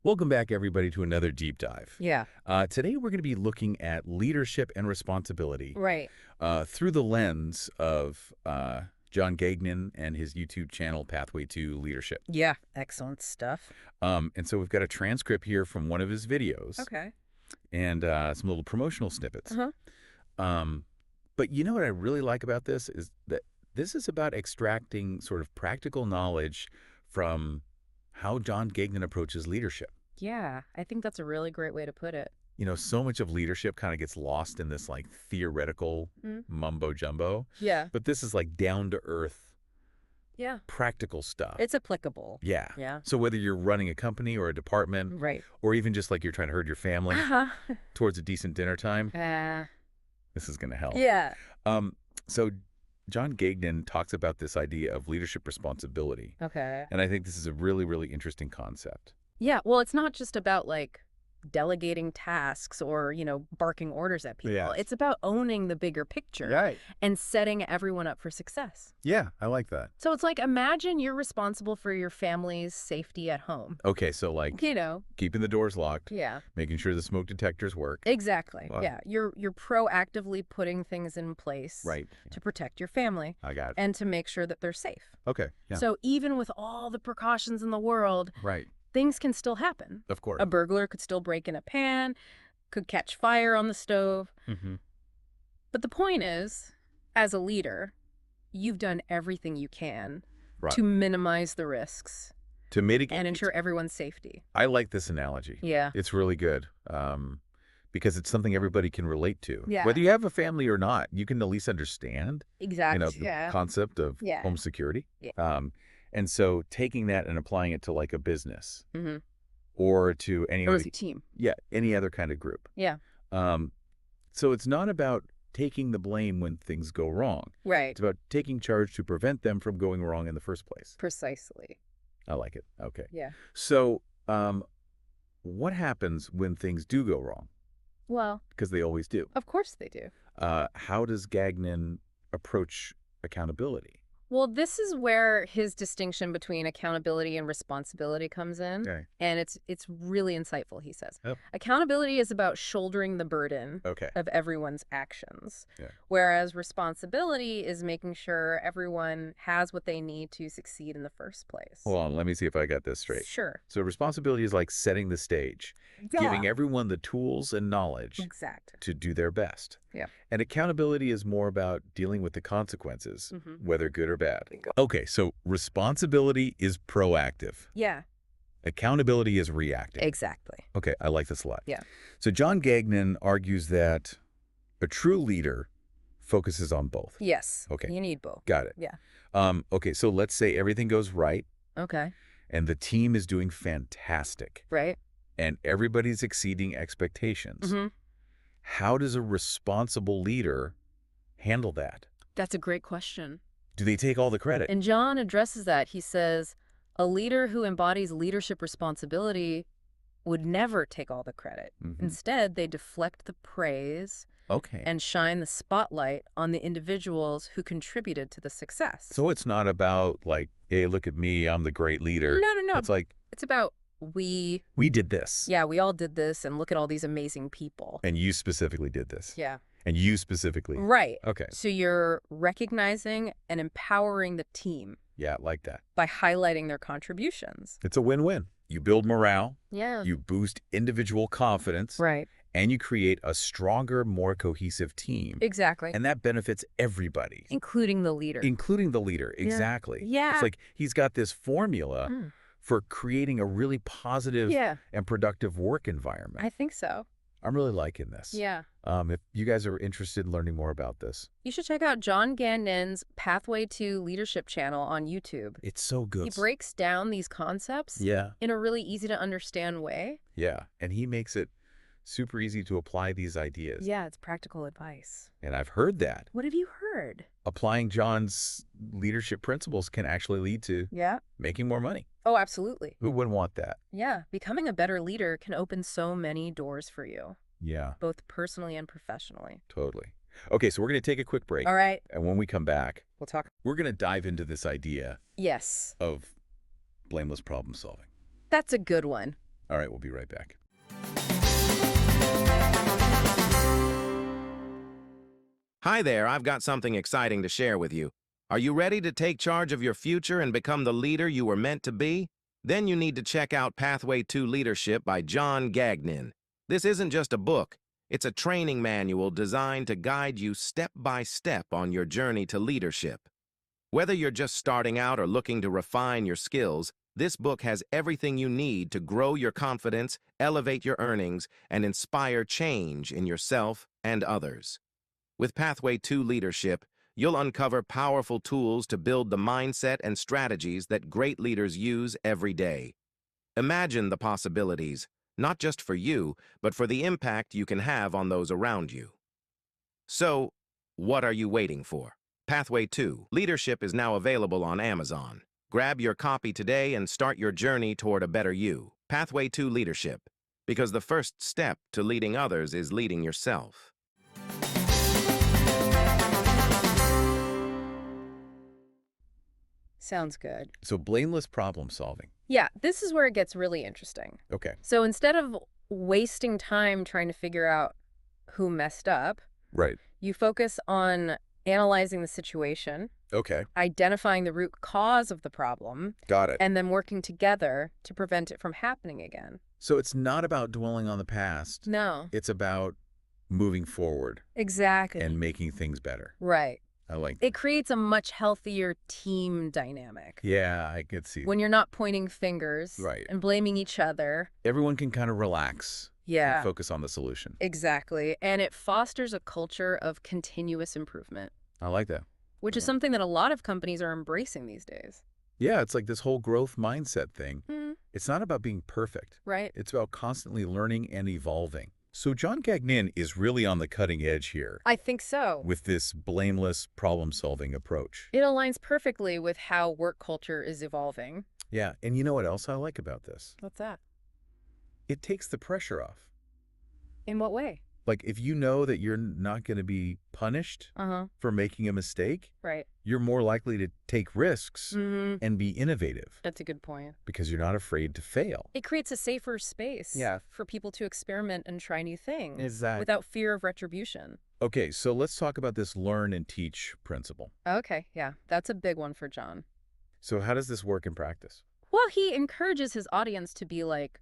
Welcome back, everybody, to another deep dive. Yeah. Today, we're going to be looking at leadership and responsibility Right. through the lens of John Gagnon and his YouTube channel, Pathway to Leadership. Yeah. Excellent stuff. And so we've got a transcript here from one of his videos Okay. and some little promotional snippets. Uh-huh. But you know what I really like about this is that this is about extracting sort of practical knowledge from how John Gagnon approaches leadership. Yeah. I think that's a really great way to put it. You know, so much of leadership kind of gets lost in this like theoretical mumbo jumbo. Yeah. But this is like down to earth, Yeah. practical stuff. It's applicable. Yeah. Yeah. So whether you're running a company or a department, Right. or even just like you're trying to herd your family Uh-huh. towards a decent dinner time, Uh, this is going to help. yeah. So John Gagnon talks about this idea of leadership responsibility. Okay. And I think this is a really, really interesting concept. Yeah. Well, it's not just about like delegating tasks or, barking orders at people. Yeah. It's about owning the bigger picture Right. and setting everyone up for success. Yeah, I like that. So it's like, imagine you're responsible for your family's safety at home. Okay, so like keeping the doors locked, Yeah. making sure the smoke detectors work. Exactly. Wow. Yeah. You're proactively putting things in place Right. to protect your family I got it. and to make sure that they're safe. Okay. Yeah. So even with all the precautions in the world, Right. things can still happen. Of course. A burglar could still break in a pan, could catch fire on the stove. Mm-hmm. But the point is, as a leader, you've done everything you can Right. to minimize the risks To mitigate. and ensure everyone's safety. I like this analogy. Yeah. It's really good. Because it's something everybody can relate to. Yeah. Whether you have a family or not, you can at least understand, Exactly. the concept of Yeah. home security. Yeah. And so taking that and applying it to like a business Mm-hmm. or to any Or other, as a team. any other kind of group. Yeah. So it's not about taking the blame when things go wrong. Right. It's about taking charge to prevent them from going wrong in the first place. Precisely. I like it. Okay. Yeah. So what happens when things do go wrong? Well, Because they always do. of course they do. How does Gagnon approach accountability? Well, this is where his distinction between accountability and responsibility comes in. Okay. And it's really insightful, he says. Yep. Accountability is about shouldering the burden Okay. of everyone's actions. Yeah. Whereas responsibility is making sure everyone has what they need to succeed in the first place. Hold on. Let me see if I got this straight. Sure. So responsibility is like setting the stage, giving everyone the tools and knowledge Exactly. to do their best. Yeah. And accountability is more about dealing with the consequences, Mm-hmm. whether good or bad. Okay, so responsibility is proactive. Yeah, Accountability is reactive. exactly. Okay, I like this a lot. Yeah. So John Gagnon argues that a true leader focuses on both. Yes. Okay. You need both. Got it. Yeah. Okay, so let's say everything goes right Okay. and the team is doing fantastic Right? and everybody's exceeding expectations. Mm-hmm. How does a responsible leader handle that? That's a great question. Do they take all the credit? And John addresses that. He says, a leader who embodies leadership responsibility would never take all the credit. Mhm. Instead, they deflect the praise Okay. and shine the spotlight on the individuals who contributed to the success. So it's not about like, hey, look at me, I'm the great leader. No. It's like, It's about we did this. Yeah, we all did this, and look at all these amazing people. And you specifically did this. Yeah. And you specifically. Right. Okay. So you're recognizing and empowering the team Yeah, like that. by highlighting their contributions. It's a win-win. You build morale, Yeah. you boost individual confidence, Right. and you create a stronger, more cohesive team. Exactly. And that benefits everybody, Including the leader. including the leader. Exactly. Yeah. It's like he's got this formula Mm. for creating a really positive Yeah, and productive work environment. I think so. I'm really liking this. Yeah. If you guys are interested in learning more about this, You should check out John Gagnon's Pathway to Leadership channel on YouTube. it's so good. He breaks down these concepts Yeah. in a really easy to understand way. Yeah. And he makes it super easy to apply these ideas. Yeah, it's practical advice. And I've heard that What have you heard? applying John's leadership principles can actually lead to Yeah. making more money. Oh, absolutely. Who wouldn't want that? Yeah, becoming a better leader can open so many doors for you, Yeah, both personally and professionally. totally. Okay, so we're going to take a quick break. All right, And when we come back, we'll talk. we're going to dive into this idea Yes, of blameless problem solving. that's a good one. All right, we'll be right back. Hi there, I've got something exciting to share with you. Are you ready to take charge of your future and become the leader you were meant to be? Then you need to check out Pathway to Leadership by John Gagnon. This isn't just a book. It's a training manual designed to guide you step by step on your journey to leadership. Whether you're just starting out or looking to refine your skills, this book has everything you need to grow your confidence, elevate your earnings, and inspire change in yourself and others. With Pathway to Leadership, you'll uncover powerful tools to build the mindset and strategies that great leaders use every day. Imagine the possibilities, not just for you, but for the impact you can have on those around you. So, what are you waiting for? Pathway to Leadership is now available on Amazon. Grab your copy today and start your journey toward a better you. Pathway to Leadership, because the first step to leading others is leading yourself. Sounds good. So blameless problem solving. Yeah, this is where it gets really interesting. Okay. So instead of wasting time trying to figure out who messed up, Right. you focus on analyzing the situation, Okay. identifying the root cause of the problem, Got it. and then working together to prevent it from happening again. So it's not about dwelling on the past. No. It's about moving forward Exactly. and making things better. Right. I like It creates a much healthier team dynamic. Yeah, I could see. When you're not pointing fingers Right. and blaming each other. Everyone can kind of relax and Yeah, focus on the solution. exactly. And it fosters a culture of continuous improvement, I like that. which is something that a lot of companies are embracing these days. Yeah, it's like this whole growth mindset thing. Hmm. It's not about being perfect. Right? It's about constantly learning and evolving. So John Gagnon is really on the cutting edge here I think so. with this blameless problem-solving approach. It aligns perfectly with how work culture is evolving. Yeah, and you know what else I like about this? What's that? It takes the pressure off. In what way? Like, if you know that you're not going to be punished Uh-huh. for making a mistake, Right. you're more likely to take risks Mm-hmm. and be innovative That's a good point. because you're not afraid to fail. It creates a safer space Yeah. for people to experiment and try new things Exactly. without fear of retribution. Okay, so let's talk about this learn and teach principle. Okay, yeah, that's a big one for John. So how does this work in practice? Well, he encourages his audience to be like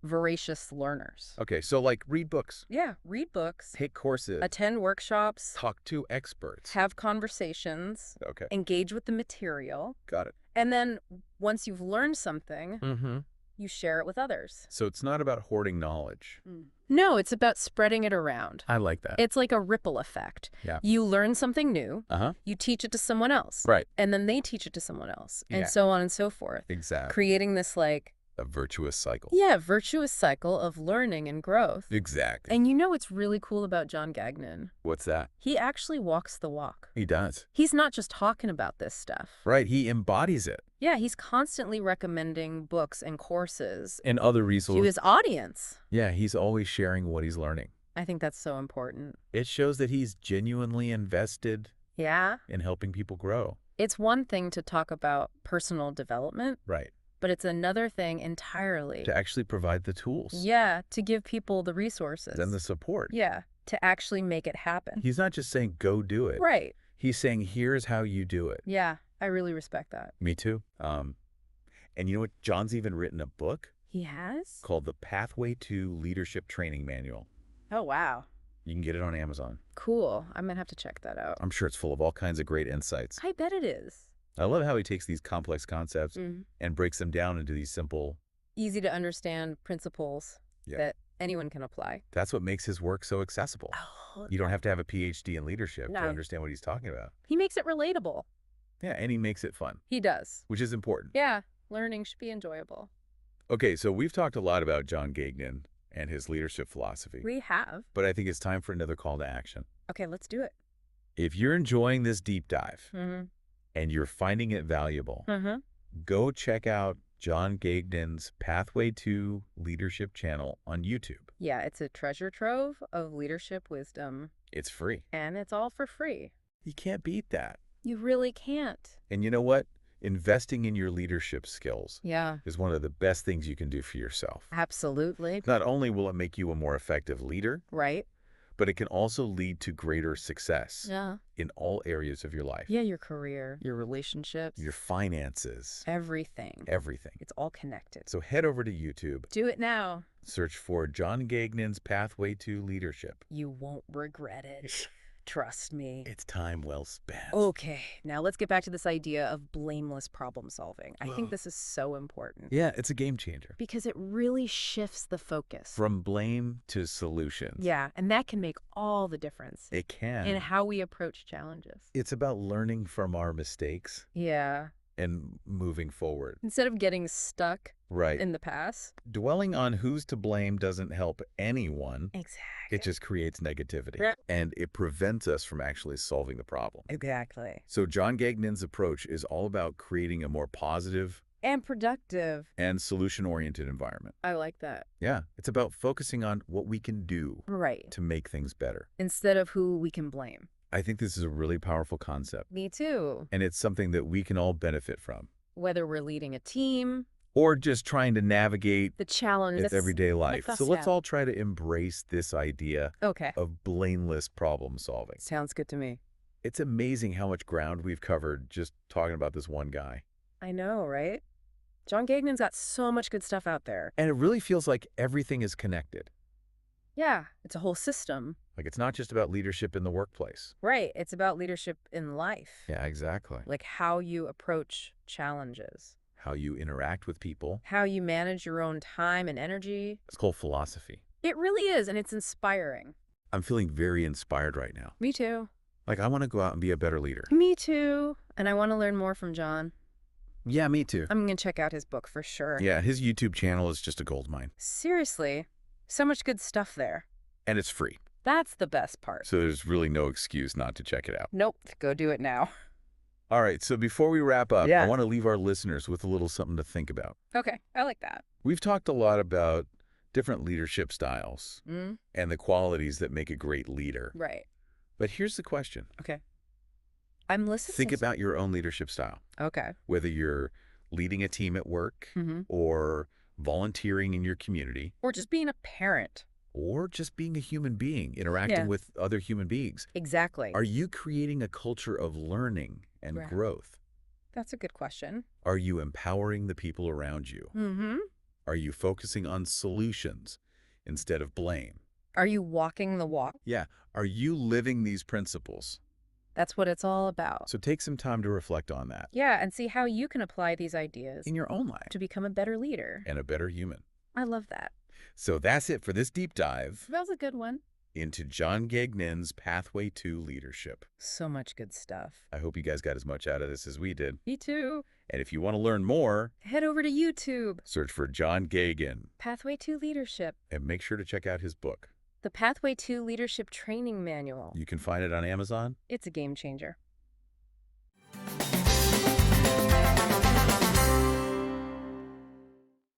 voracious learners. Okay, so like read books, Yeah, read books, take courses, attend workshops, talk to experts. have conversations, Okay, engage with the material, got it. and then once you've learned something, Mm-hmm. you share it with others. So it's not about hoarding knowledge. No, it's about spreading it around. I like that. It's like a ripple effect. Yeah. You learn something new, Uh-huh. you teach it to someone else, Right. and then they teach it to someone else, and Yeah. so on and so forth, Exactly. creating this like, A virtuous cycle. yeah, virtuous cycle of learning and growth. Exactly. And you know what's really cool about John Gagnon? What's that? He actually walks the walk. He does. He's not just talking about this stuff. Right, he embodies it. Yeah, he's constantly recommending books and courses And other to resources. his audience. Yeah, he's always sharing what he's learning. I think that's so important. It shows that he's genuinely invested Yeah. in helping people grow. It's one thing to talk about personal development, Right. but it's another thing entirely. To actually provide the tools. Yeah, to give people the resources. And the support. Yeah, to actually make it happen. He's not just saying, go do it. Right. He's saying, here's how you do it. Yeah, I really respect that. Me too. And you know what? John's even written a book He has? called The Pathway to Leadership Training Manual. Oh, wow. You can get it on Amazon. Cool. I'm going to have to check that out. I'm sure it's full of all kinds of great insights. I bet it is. I love how he takes these complex concepts Mhm. and breaks them down into these simple. Easy to understand principles Yeah. that anyone can apply. That's what makes his work so accessible. Oh, You don't have to have a PhD in leadership No. to understand what he's talking about. he makes it relatable. Yeah, and he makes it fun, He does. which is important. Yeah, learning should be enjoyable. Okay, so we've talked a lot about John Gagnon and his leadership philosophy, We have. but I think it's time for another call to action. Okay, let's do it. If you're enjoying this deep dive Mm-hmm. and you're finding it valuable, Mm-hmm. go check out John Gagnon's Pathway to Leadership channel on YouTube. Yeah, it's a treasure trove of leadership wisdom, It's free. and it's all for free. You can't beat that. You really can't. And you know what? Investing in your leadership skills Yeah, is one of the best things you can do for yourself. absolutely. Not only will it make you a more effective leader, Right? but it can also lead to greater success Yeah. in all areas of your life. Yeah, your career, your relationships, Your finances, everything. everything. It's all connected. So head over to YouTube, Do it now. search for John Gagnon's Pathway to Leadership. You won't regret it. Trust me. It's time well spent. Okay, now let's get back to this idea of blameless problem solving. I think this is so important Yeah, it's a game changer. because it really shifts the focus. From blame to solutions. Yeah, and that can make all the difference It can. in how we approach challenges. It's about learning from our mistakes Yeah. and moving forward. Instead of getting stuck Right. in the past. Dwelling on who's to blame doesn't help anyone. Exactly. It just creates negativity. Yeah. And it prevents us from actually solving the problem. Exactly. So John Gagnon's approach is all about creating a more positive And productive. and solution-oriented environment. I like that. Yeah, it's about focusing on what we can do Right. to make things better. Instead of who we can blame. I think this is a really powerful concept, Me too. and it's something that we can all benefit from. Whether we're leading a team, Or just trying to navigate the challenge. its everyday life. that's So let's yeah. all try to embrace this idea Okay. of blameless problem solving. Sounds good to me. It's amazing how much ground we've covered just talking about this one guy. I know, right? John Gagnon's got so much good stuff out there. And it really feels like everything is connected. Yeah, it's a whole system. Like it's not just about leadership in the workplace. Right. It's about leadership in life. Yeah, exactly. Like how you approach challenges, How you interact with people. how you manage your own time and energy. It's called philosophy. It really is, and it's inspiring. I'm feeling very inspired right now. Me too. Like I want to go out and be a better leader. Me too. And I want to learn more from John. Yeah, me too. I'm going to check out his book for sure. Yeah, his YouTube channel is just a goldmine. Seriously, so much good stuff there. And it's free. That's the best part. So there's really no excuse not to check it out. Nope, go do it now. All right, so before we wrap up, Yeah. I want to leave our listeners with a little something to think about. Okay, I like that. We've talked a lot about different leadership styles Mm, and the qualities that make a great leader. right. But here's the question. Okay. I'm listening. Think about your own leadership style, Okay. whether you're leading a team at work Mm-hmm. or volunteering in your community Or just being a parent. or just being a human being, interacting Yeah. with other human beings. Exactly. Are you creating a culture of learning and Right. growth? That's a good question. Are you empowering the people around you? Mm-hmm. Are you focusing on solutions instead of blame? Are you walking the walk? Yeah. Are you living these principles? That's what it's all about. So take some time to reflect on that Yeah, and see how you can apply these ideas in your own life to become a better leader. and a better human. I love that. So that's it for this deep dive That was a good one. into John Gagnon's Pathway to Leadership. So much good stuff. I hope you guys got as much out of this as we did. Me too. And if you want to learn more, Head over to YouTube. search for John Gagnon Pathway to Leadership. and make sure to check out his book. The Pathway to Leadership Training Manual. You can find it on Amazon. It's a game changer.